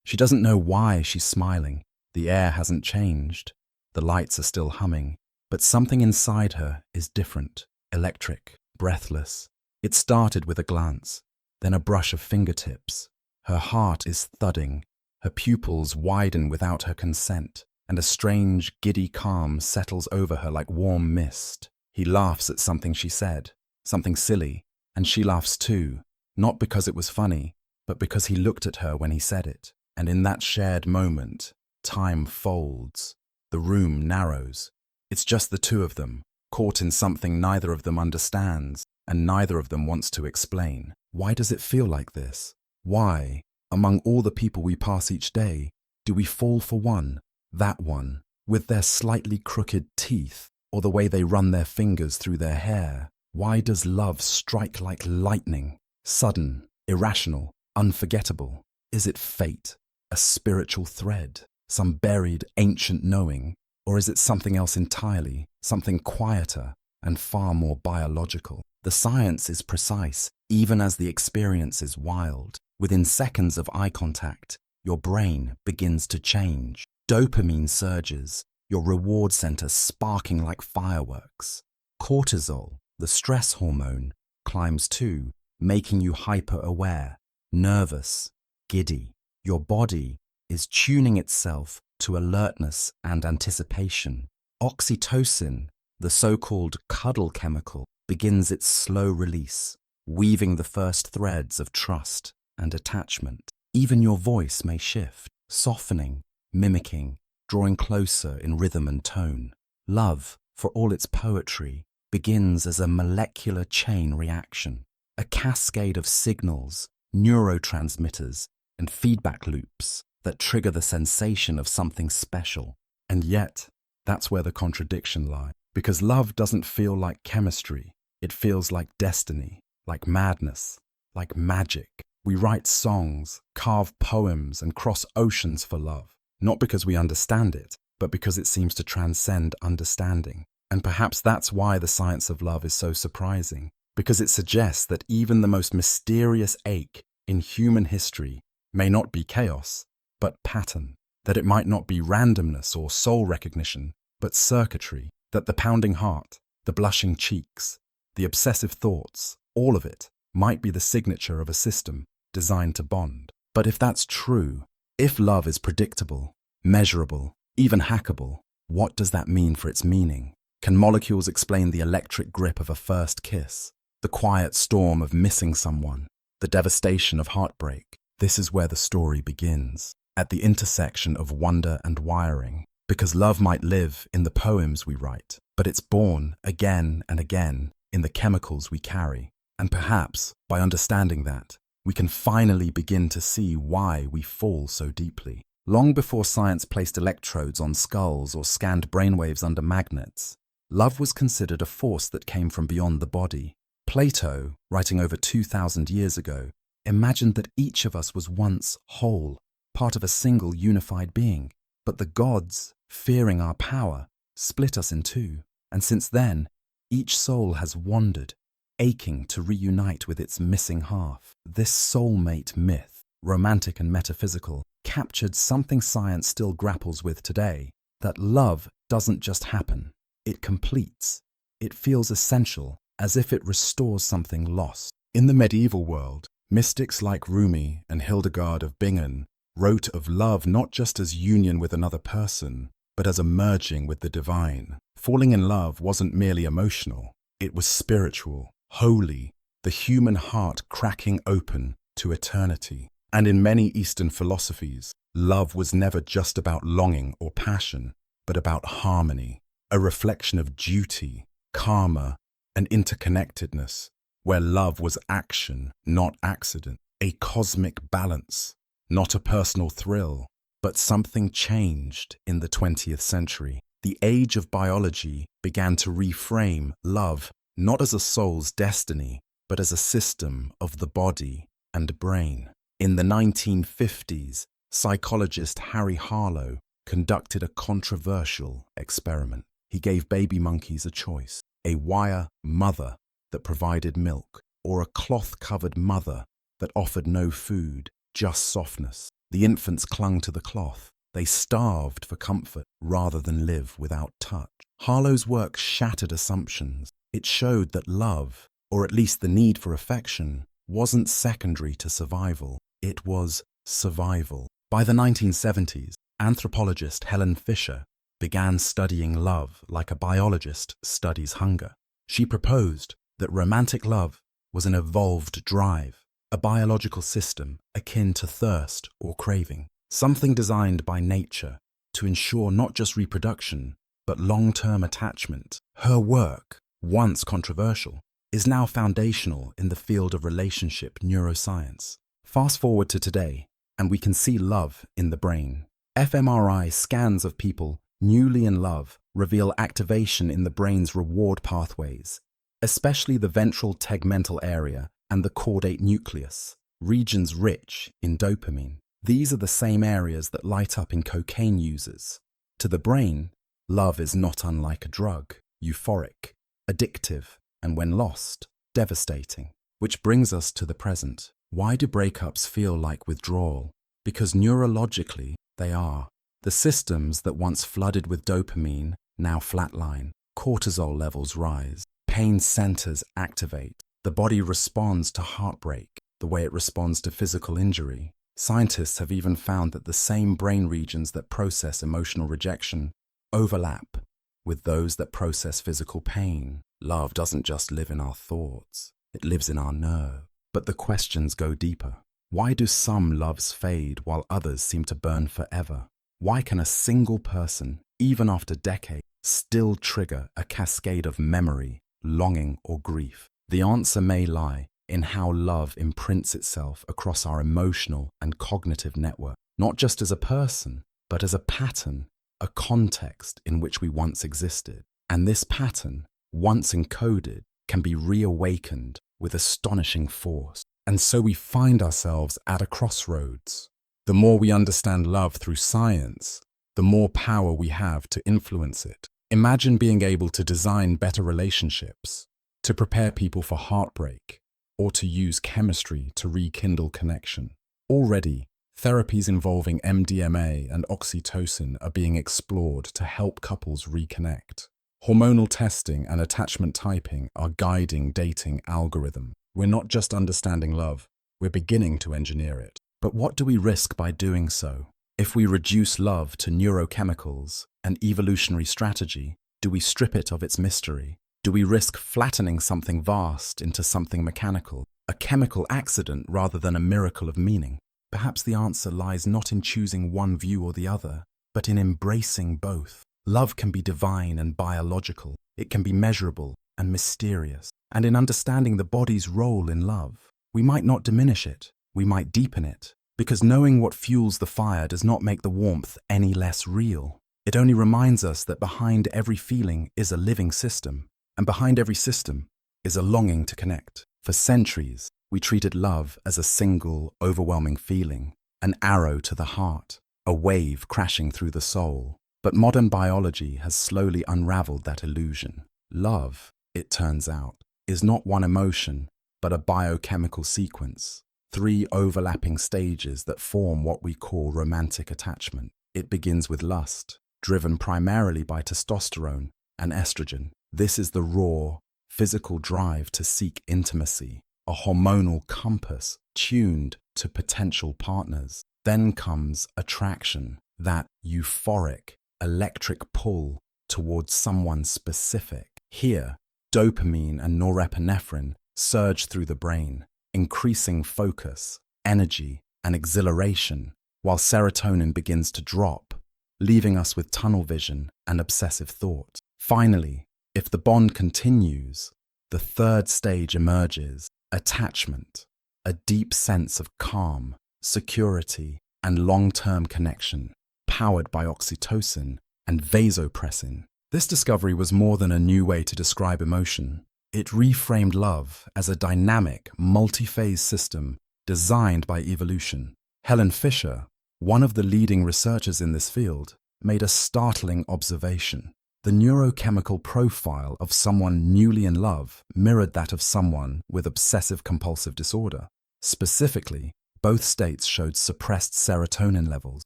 She doesn't know why she's smiling. The air hasn't changed. The lights are still humming. But something inside her is different, electric, breathless. It started with a glance, then a brush of fingertips. Her heart is thudding. Her pupils widen without her consent, and a strange, giddy calm settles over her like warm mist. He laughs at something she said, something silly, and she laughs too, not because it was funny, but because he looked at her when he said it. And in that shared moment, time folds. The room narrows. It's just the two of them, caught in something neither of them understands, and neither of them wants to explain. Why does it feel like this? Why, among all the people we pass each day, do we fall for one, that one, with their slightly crooked teeth, or the way they run their fingers through their hair? Why does love strike like lightning, sudden, irrational, unforgettable? Is it fate, a spiritual thread, some buried ancient knowing? Or is it something else entirely, something quieter and far more biological? The science is precise, even as the experience is wild. Within seconds of eye contact, your brain begins to change. Dopamine surges, your reward center sparking like fireworks. Cortisol, the stress hormone, climbs too, making you hyper-aware, nervous, giddy. Your body is tuning itself to alertness and anticipation. Oxytocin, the so-called cuddle chemical, begins its slow release, weaving the first threads of trust and attachment. Even your voice may shift, softening, mimicking, drawing closer in rhythm and tone. Love, for all its poetry, begins as a molecular chain reaction, a cascade of signals, neurotransmitters, and feedback loops that trigger the sensation of something special. And yet, that's where the contradiction lies. Because love doesn't feel like chemistry. It feels like destiny, like madness, like magic. We write songs, carve poems, and cross oceans for love. Not because we understand it, but because it seems to transcend understanding. And perhaps that's why the science of love is so surprising. Because it suggests that even the most mysterious ache in human history may not be chaos, but pattern, that it might not be randomness or soul recognition, but circuitry, that the pounding heart, the blushing cheeks, the obsessive thoughts, all of it might be the signature of a system designed to bond. But if that's true, if love is predictable, measurable, even hackable, what does that mean for its meaning? Can molecules explain the electric grip of a first kiss, the quiet storm of missing someone, the devastation of heartbreak? This is where the story begins, at the intersection of wonder and wiring, because love might live in the poems we write, but it's born again and again in the chemicals we carry. And perhaps, by understanding that, we can finally begin to see why we fall so deeply. Long before science placed electrodes on skulls or scanned brainwaves under magnets, love was considered a force that came from beyond the body. Plato, writing over 2,000 years ago, imagined that each of us was once whole, part of a single unified being. But the gods, fearing our power, split us in two. And since then, each soul has wandered, aching to reunite with its missing half. This soulmate myth, romantic and metaphysical, captured something science still grapples with today, that love doesn't just happen, it completes. It feels essential, as if it restores something lost. In the medieval world, mystics like Rumi and Hildegard of Bingen wrote of love not just as union with another person, but as a merging with the divine. Falling in love wasn't merely emotional, it was spiritual, holy, the human heart cracking open to eternity. And in many Eastern philosophies, love was never just about longing or passion, but about harmony, a reflection of duty, karma, and interconnectedness, where love was action, not accident, a cosmic balance, not a personal thrill. But something changed in the 20th century. The age of biology began to reframe love not as a soul's destiny, but as a system of the body and brain. In the 1950s, psychologist Harry Harlow conducted a controversial experiment. He gave baby monkeys a choice: a wire mother that provided milk, or a cloth-covered mother that offered no food, just softness. The infants clung to the cloth. They starved for comfort rather than live without touch. Harlow's work shattered assumptions. It showed that love, or at least the need for affection, wasn't secondary to survival. It was survival. By the 1970s, anthropologist Helen Fisher began studying love like a biologist studies hunger. She proposed that romantic love was an evolved drive, a biological system akin to thirst or craving, something designed by nature to ensure not just reproduction, but long-term attachment. Her work, once controversial, is now foundational in the field of relationship neuroscience. Fast forward to today, and we can see love in the brain. fMRI scans of people newly in love reveal activation in the brain's reward pathways, especially the ventral tegmental area and the caudate nucleus, regions rich in dopamine. These are the same areas that light up in cocaine users. To the brain, love is not unlike a drug, euphoric, addictive, and when lost, devastating. Which brings us to the present. Why do breakups feel like withdrawal? Because neurologically, they are. The systems that once flooded with dopamine now flatline. Cortisol levels rise. Pain centers activate. The body responds to heartbreak the way it responds to physical injury. Scientists have even found that the same brain regions that process emotional rejection overlap with those that process physical pain. Love doesn't just live in our thoughts, it lives in our nerve. But the questions go deeper. Why do some loves fade while others seem to burn forever? Why can a single person, even after decades, still trigger a cascade of memory, longing, or grief? The answer may lie in how love imprints itself across our emotional and cognitive network, not just as a person, but as a pattern, a context in which we once existed. And this pattern, once encoded, can be reawakened with astonishing force. And so we find ourselves at a crossroads. The more we understand love through science, the more power we have to influence it. Imagine being able to design better relationships, to prepare people for heartbreak, or to use chemistry to rekindle connection. Already, therapies involving MDMA and oxytocin are being explored to help couples reconnect. Hormonal testing and attachment typing are guiding dating algorithms. We're not just understanding love, we're beginning to engineer it. But what do we risk by doing so? If we reduce love to neurochemicals and evolutionary strategy, do we strip it of its mystery? Do we risk flattening something vast into something mechanical, a chemical accident rather than a miracle of meaning? Perhaps the answer lies not in choosing one view or the other, but in embracing both. Love can be divine and biological. It can be measurable and mysterious. And in understanding the body's role in love, we might not diminish it, we might deepen it. Because knowing what fuels the fire does not make the warmth any less real. It only reminds us that behind every feeling is a living system. And behind every system is a longing to connect. For centuries, we treated love as a single, overwhelming feeling, an arrow to the heart, a wave crashing through the soul. But modern biology has slowly unraveled that illusion. Love, it turns out, is not one emotion, but a biochemical sequence. 3 overlapping stages that form what we call romantic attachment. It begins with lust, driven primarily by testosterone and estrogen. This is the raw, physical drive to seek intimacy, a hormonal compass tuned to potential partners. Then comes attraction, that euphoric, electric pull towards someone specific. Here, dopamine and norepinephrine surge through the brain, increasing focus, energy, and exhilaration, while serotonin begins to drop, leaving us with tunnel vision and obsessive thought. Finally, if the bond continues, the 3rd stage emerges, attachment, a deep sense of calm, security, and long-term connection, powered by oxytocin and vasopressin. This discovery was more than a new way to describe emotion. It reframed love as a dynamic, multi-phase system designed by evolution. Helen Fisher, one of the leading researchers in this field, made a startling observation. The neurochemical profile of someone newly in love mirrored that of someone with obsessive-compulsive disorder. Specifically, Both states showed suppressed serotonin levels.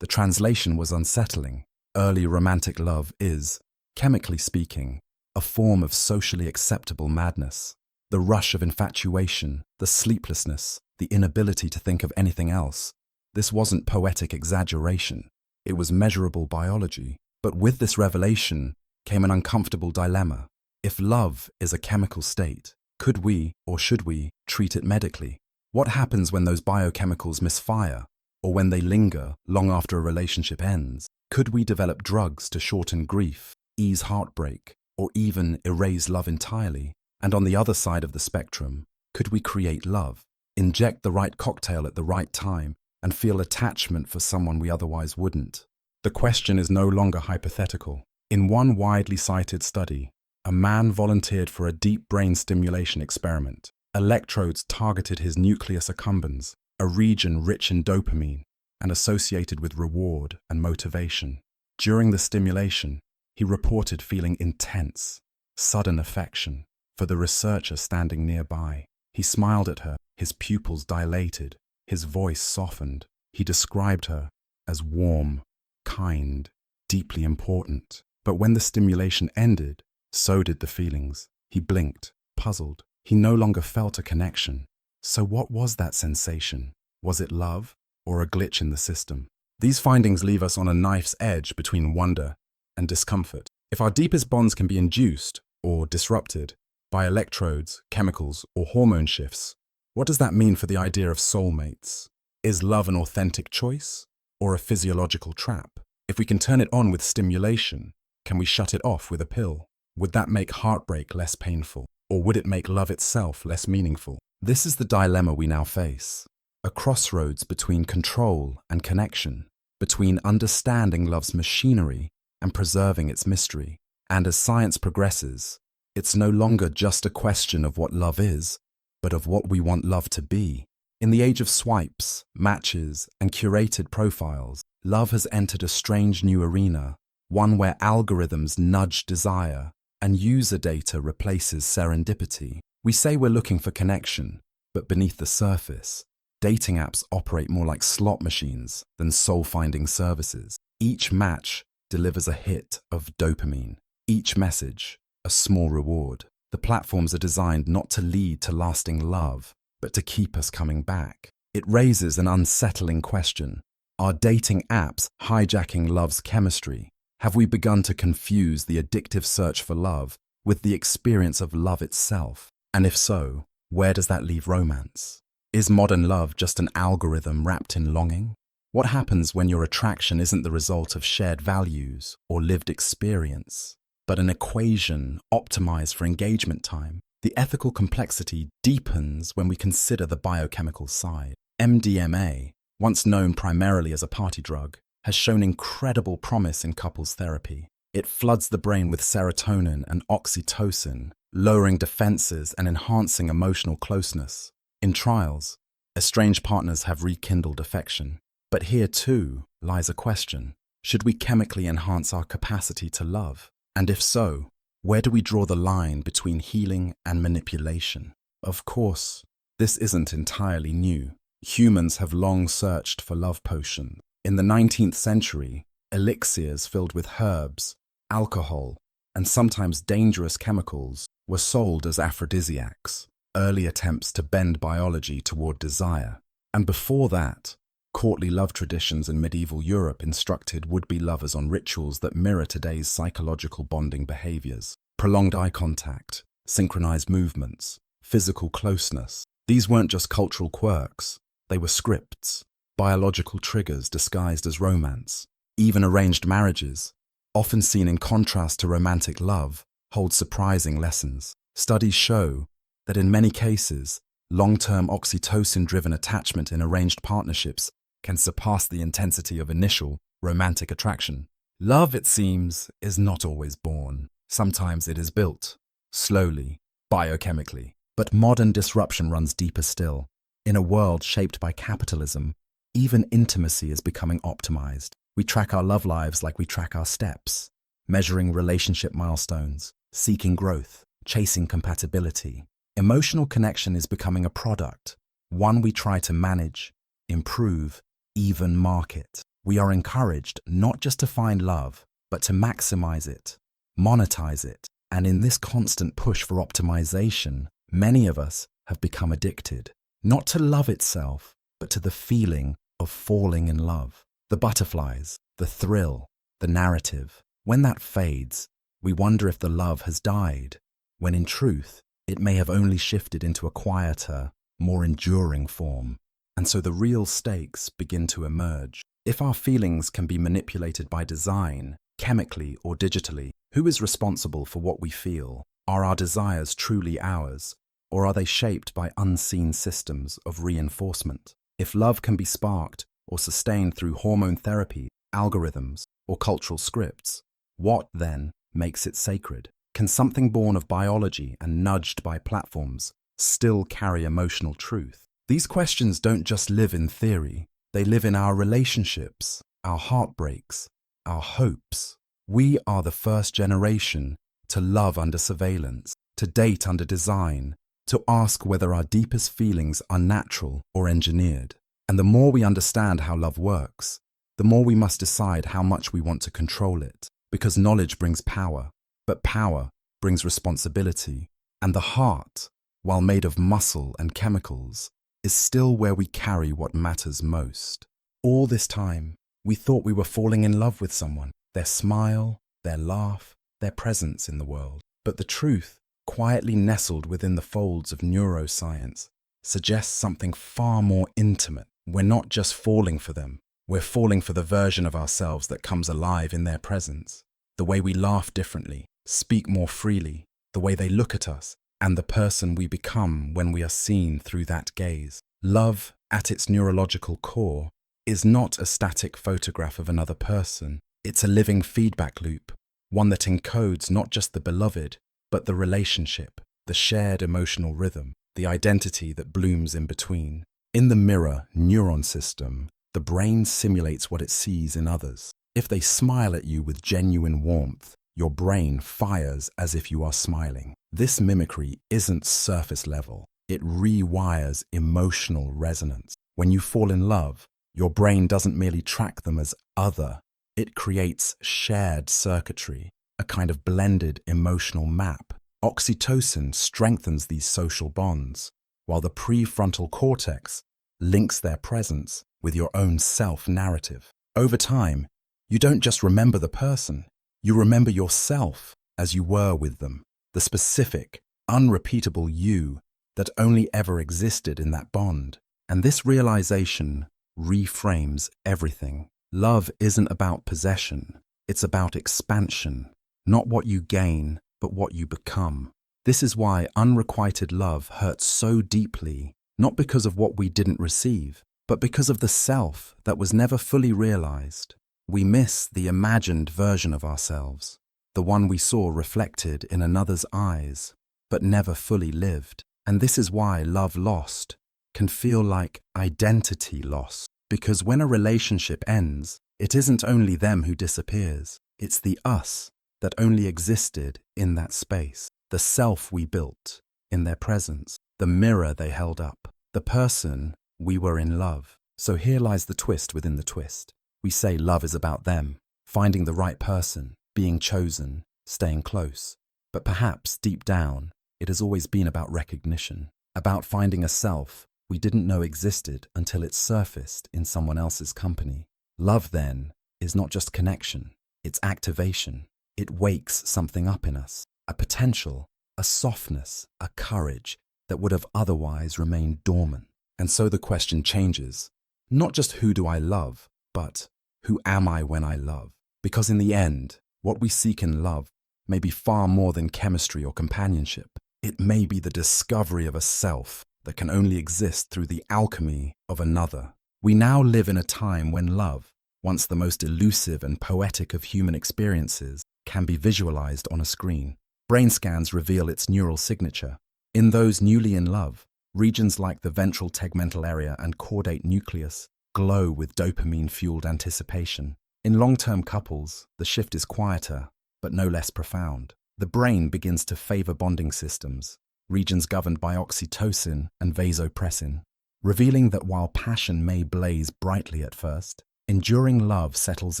The translation was unsettling. Early romantic love is, chemically speaking, a form of socially acceptable madness. The rush of infatuation, the sleeplessness, the inability to think of anything else. This wasn't poetic exaggeration. It was measurable biology. But with this revelation came an uncomfortable dilemma. If love is a chemical state, could we, or should we, treat it medically? What happens when those biochemicals misfire, or when they linger long after a relationship ends? Could we develop drugs to shorten grief, ease heartbreak, or even erase love entirely? And on the other side of the spectrum, could we create love, inject the right cocktail at the right time, and feel attachment for someone we otherwise wouldn't? The question is no longer hypothetical. In one widely cited study, a man volunteered for a deep brain stimulation experiment. Electrodes targeted his nucleus accumbens, a region rich in dopamine and associated with reward and motivation. During the stimulation, he reported feeling intense, sudden affection for the researcher standing nearby. He smiled at her, his pupils dilated, his voice softened. He described her as warm, kind, deeply important. But when the stimulation ended, so did the feelings. He blinked, puzzled. He no longer felt a connection. So what was that sensation? Was it love or a glitch in the system? These findings leave us on a knife's edge between wonder and discomfort. If our deepest bonds can be induced or disrupted by electrodes, chemicals, or hormone shifts, what does that mean for the idea of soulmates? Is love an authentic choice or a physiological trap? If we can turn it on with stimulation, can we shut it off with a pill? Would that make heartbreak less painful, or would it make love itself less meaningful? This is the dilemma we now face. A crossroads between control and connection, between understanding love's machinery and preserving its mystery. And as science progresses, it's no longer just a question of what love is, but of what we want love to be. In the age of swipes, matches, and curated profiles, love has entered a strange new arena, one where algorithms nudge desire and user data replaces serendipity. We say we're looking for connection, but beneath the surface, dating apps operate more like slot machines than soul-finding services. Each match delivers a hit of dopamine, each message a small reward. The platforms are designed not to lead to lasting love, but to keep us coming back. It raises an unsettling question. Are dating apps hijacking love's chemistry? Have we begun to confuse the addictive search for love with the experience of love itself? And if so, where does that leave romance? Is modern love just an algorithm wrapped in longing? What happens when your attraction isn't the result of shared values or lived experience, but an equation optimized for engagement time? The ethical complexity deepens when we consider the biochemical side. MDMA, once known primarily as a party drug, has shown incredible promise in couples therapy. It floods the brain with serotonin and oxytocin, lowering defenses and enhancing emotional closeness. In trials, estranged partners have rekindled affection. But here too lies a question. Should we chemically enhance our capacity to love? And if so, where do we draw the line between healing and manipulation? Of course, this isn't entirely new. Humans have long searched for love potions. In the 19th century, elixirs filled with herbs, alcohol, and sometimes dangerous chemicals were sold as aphrodisiacs, early attempts to bend biology toward desire. And before that, courtly love traditions in medieval Europe instructed would-be lovers on rituals that mirror today's psychological bonding behaviors. Prolonged eye contact, synchronized movements, physical closeness. These weren't just cultural quirks, they were scripts, biological triggers disguised as romance. Even arranged marriages, often seen in contrast to romantic love, hold surprising lessons. Studies show that in many cases, long-term oxytocin-driven attachment in arranged partnerships can surpass the intensity of initial romantic attraction. Love, it seems, is not always born. Sometimes it is built, slowly, biochemically. But modern disruption runs deeper still. In a world shaped by capitalism, even intimacy is becoming optimized. We track our love lives like we track our steps, measuring relationship milestones, seeking growth, chasing compatibility. Emotional connection is becoming a product, one we try to manage, improve, even market. We are encouraged not just to find love, but to maximize it, monetize it. And in this constant push for optimization, many of us have become addicted, not to love itself, but to the feeling of falling in love. The butterflies, the thrill, the narrative. When that fades, we wonder if the love has died, when in truth, it may have only shifted into a quieter, more enduring form. And so the real stakes begin to emerge. If our feelings can be manipulated by design, chemically or digitally, who is responsible for what we feel? Are our desires truly ours, or are they shaped by unseen systems of reinforcement? If love can be sparked or sustained through hormone therapy, algorithms, or cultural scripts, what then makes it sacred? Can something born of biology and nudged by platforms still carry emotional truth? These questions don't just live in theory, they live in our relationships, our heartbreaks, our hopes. We are the first generation to love under surveillance, to date under design, to ask whether our deepest feelings are natural or engineered. And the more we understand how love works, the more we must decide how much we want to control it, because knowledge brings power, but power brings responsibility. And the heart, while made of muscle and chemicals, is still where we carry what matters most. All this time, we thought we were falling in love with someone, their smile, their laugh, their presence in the world. But the truth, quietly nestled within the folds of neuroscience, suggests something far more intimate. We're not just falling for them, we're falling for the version of ourselves that comes alive in their presence. The way we laugh differently, speak more freely, the way they look at us, and the person we become when we are seen through that gaze. Love, at its neurological core, is not a static photograph of another person. It's a living feedback loop, one that encodes not just the beloved, but the relationship, the shared emotional rhythm, the identity that blooms in between. In the mirror neuron system, the brain simulates what it sees in others. If they smile at you with genuine warmth, your brain fires as if you are smiling. This mimicry isn't surface level. It rewires emotional resonance. When you fall in love, your brain doesn't merely track them as other. It creates shared circuitry, a kind of blended emotional map. Oxytocin strengthens these social bonds, while the prefrontal cortex links their presence with your own self-narrative. Over time, you don't just remember the person, you remember yourself as you were with them, the specific, unrepeatable you that only ever existed in that bond. And this realization reframes everything. Love isn't about possession, it's about expansion, not what you gain, but what you become. This is why unrequited love hurts so deeply, not because of what we didn't receive, but because of the self that was never fully realized. We miss the imagined version of ourselves, the one we saw reflected in another's eyes, but never fully lived. And this is why love lost can feel like identity loss. Because when a relationship ends, it isn't only them who disappears, it's the us that only existed in that space, the self we built in their presence, the mirror they held up, the person we were in love. So here lies the twist within the twist. We say love is about them, finding the right person, being chosen, staying close. But perhaps deep down, it has always been about recognition, about finding a self we didn't know existed until it surfaced in someone else's company. Love, then, is not just connection, it's activation. It wakes something up in us, a potential, a softness, a courage that would have otherwise remained dormant. And so the question changes, not just who do I love, but who am I when I love? Because in the end, what we seek in love may be far more than chemistry or companionship. It may be the discovery of a self that can only exist through the alchemy of another. We now live in a time when love, once the most elusive and poetic of human experiences, can be visualized on a screen. Brain scans reveal its neural signature. In those newly in love, regions like the ventral tegmental area and caudate nucleus glow with dopamine-fueled anticipation. In long-term couples, the shift is quieter, but no less profound. The brain begins to favor bonding systems, regions governed by oxytocin and vasopressin. revealing that while passion may blaze brightly at first, enduring love settles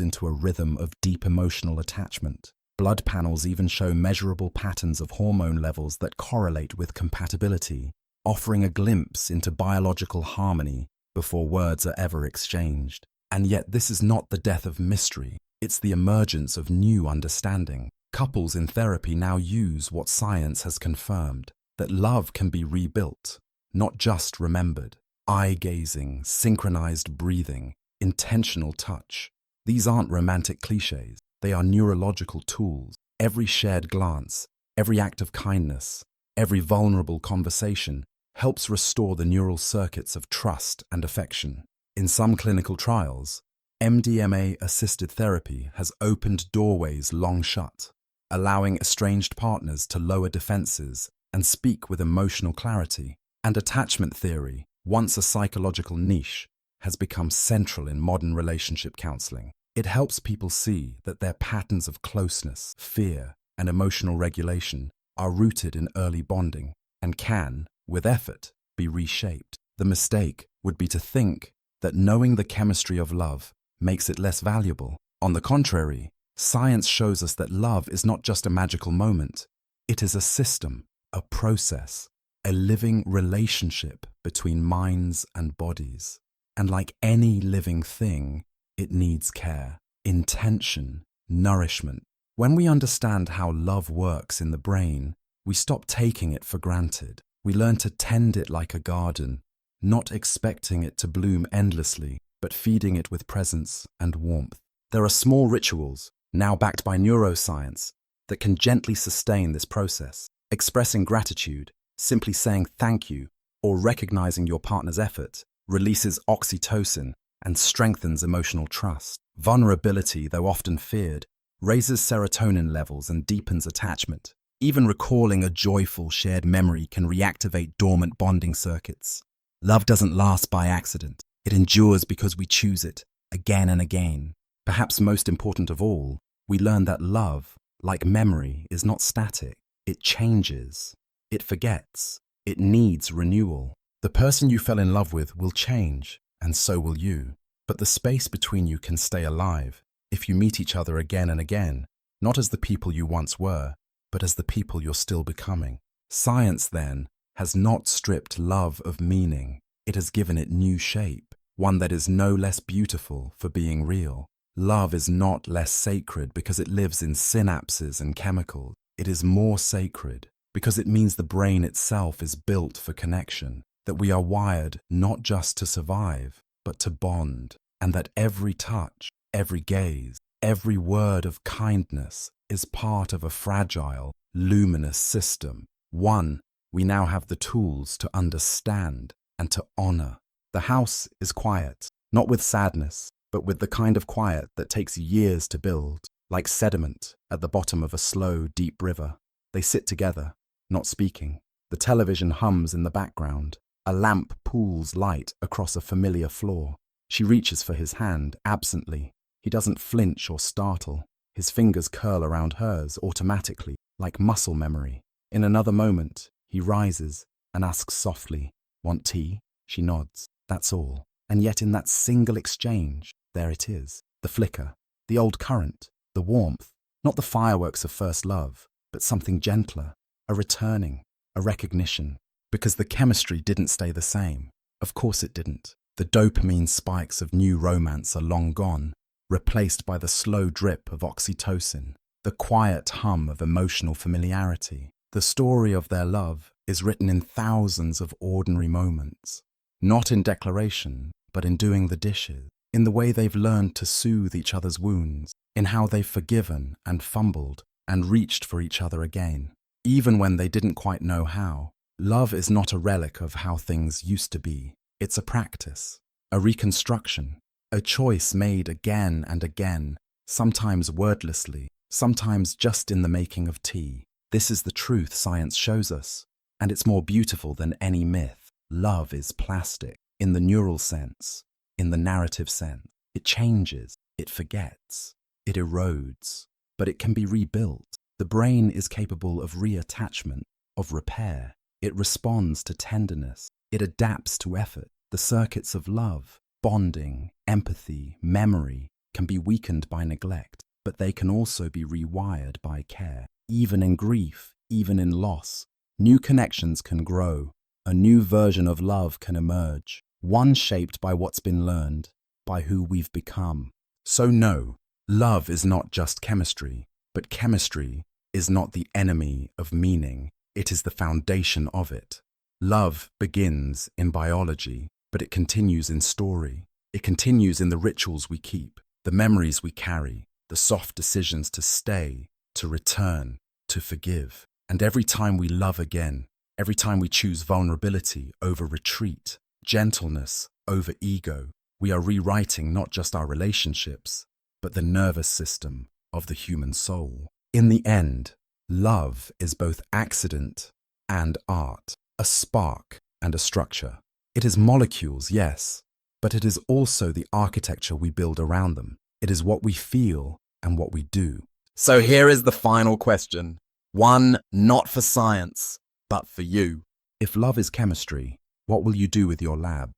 into a rhythm of deep emotional attachment. Blood panels even show measurable patterns of hormone levels that correlate with compatibility, offering a glimpse into biological harmony before words are ever exchanged. And yet this is not the death of mystery, it's the emergence of new understanding. Couples in therapy now use what science has confirmed, that love can be rebuilt, not just remembered. Eye-gazing, synchronized breathing, intentional touch. These aren't romantic cliches, they are neurological tools. Every shared glance, every act of kindness, every vulnerable conversation helps restore the neural circuits of trust and affection. In some clinical trials, MDMA-assisted therapy has opened doorways long shut, allowing estranged partners to lower defenses and speak with emotional clarity. And attachment theory, once a psychological niche, has become central in modern relationship counseling. It helps people see that their patterns of closeness, fear, and emotional regulation are rooted in early bonding and can, with effort, be reshaped. The mistake would be to think that knowing the chemistry of love makes it less valuable. On the contrary, science shows us that love is not just a magical moment. It is a system, a process, a living relationship between minds and bodies. And like any living thing, it needs care, intention, nourishment. When we understand how love works in the brain, we stop taking it for granted. We learn to tend it like a garden, not expecting it to bloom endlessly, but feeding it with presence and warmth. There are small rituals, now backed by neuroscience, that can gently sustain this process. Expressing gratitude, simply saying thank you, or recognizing your partner's effort, releases oxytocin and strengthens emotional trust. Vulnerability, though often feared, raises serotonin levels and deepens attachment. Even recalling a joyful shared memory can reactivate dormant bonding circuits. Love doesn't last by accident. It endures because we choose it, again and again. Perhaps most important of all, we learn that love, like memory, is not static. It changes. It forgets. It needs renewal. The person you fell in love with will change, and so will you. But the space between you can stay alive if you meet each other again and again, not as the people you once were, but as the people you're still becoming. Science, then, has not stripped love of meaning. It has given it new shape, one that is no less beautiful for being real. Love is not less sacred because it lives in synapses and chemicals. It is more sacred because it means the brain itself is built for connection, that we are wired not just to survive, but to bond, and that every touch, every gaze, every word of kindness is part of a fragile, luminous system, one we now have the tools to understand and to honor. The house is quiet, not with sadness, but with the kind of quiet that takes years to build, like sediment at the bottom of a slow, deep river. They sit together, not speaking. The television hums in the background. A lamp pools light across a familiar floor. She reaches for his hand absently. He doesn't flinch or startle. His fingers curl around hers automatically, like muscle memory. In another moment, he rises and asks softly, "Want tea?" She nods. That's all. And yet in that single exchange, there it is. The flicker, the old current, the warmth, not the fireworks of first love, but something gentler, a returning, a recognition. Because the chemistry didn't stay the same. Of course it didn't. The dopamine spikes of new romance are long gone, replaced by the slow drip of oxytocin, the quiet hum of emotional familiarity. The story of their love is written in thousands of ordinary moments, not in declaration, but in doing the dishes, in the way they've learned to soothe each other's wounds, in how they've forgiven and fumbled and reached for each other again, even when they didn't quite know how. Love is not a relic of how things used to be. It's a practice, a reconstruction, a choice made again and again, sometimes wordlessly, sometimes just in the making of tea. This is the truth science shows us, and it's more beautiful than any myth. Love is plastic, in the neural sense, in the narrative sense. It changes, it forgets, it erodes, but it can be rebuilt. The brain is capable of reattachment, of repair. It responds to tenderness. It adapts to effort. The circuits of love, bonding, empathy, memory can be weakened by neglect, but they can also be rewired by care. Even in grief, even in loss, new connections can grow. A new version of love can emerge, one shaped by what's been learned, by who we've become. So no, love is not just chemistry, but chemistry is not the enemy of meaning. It is the foundation of it. Love begins in biology, but it continues in story. It continues in the rituals we keep, the memories we carry, the soft decisions to stay, to return, to forgive. And every time we love again, every time we choose vulnerability over retreat, gentleness over ego, we are rewriting not just our relationships, but the nervous system of the human soul. In the end, love is both accident and art, a spark and a structure. It is molecules, yes, but it is also the architecture we build around them. It is what we feel and what we do. So here is the final question. One not for science, but for you. If love is chemistry, what will you do with your lab?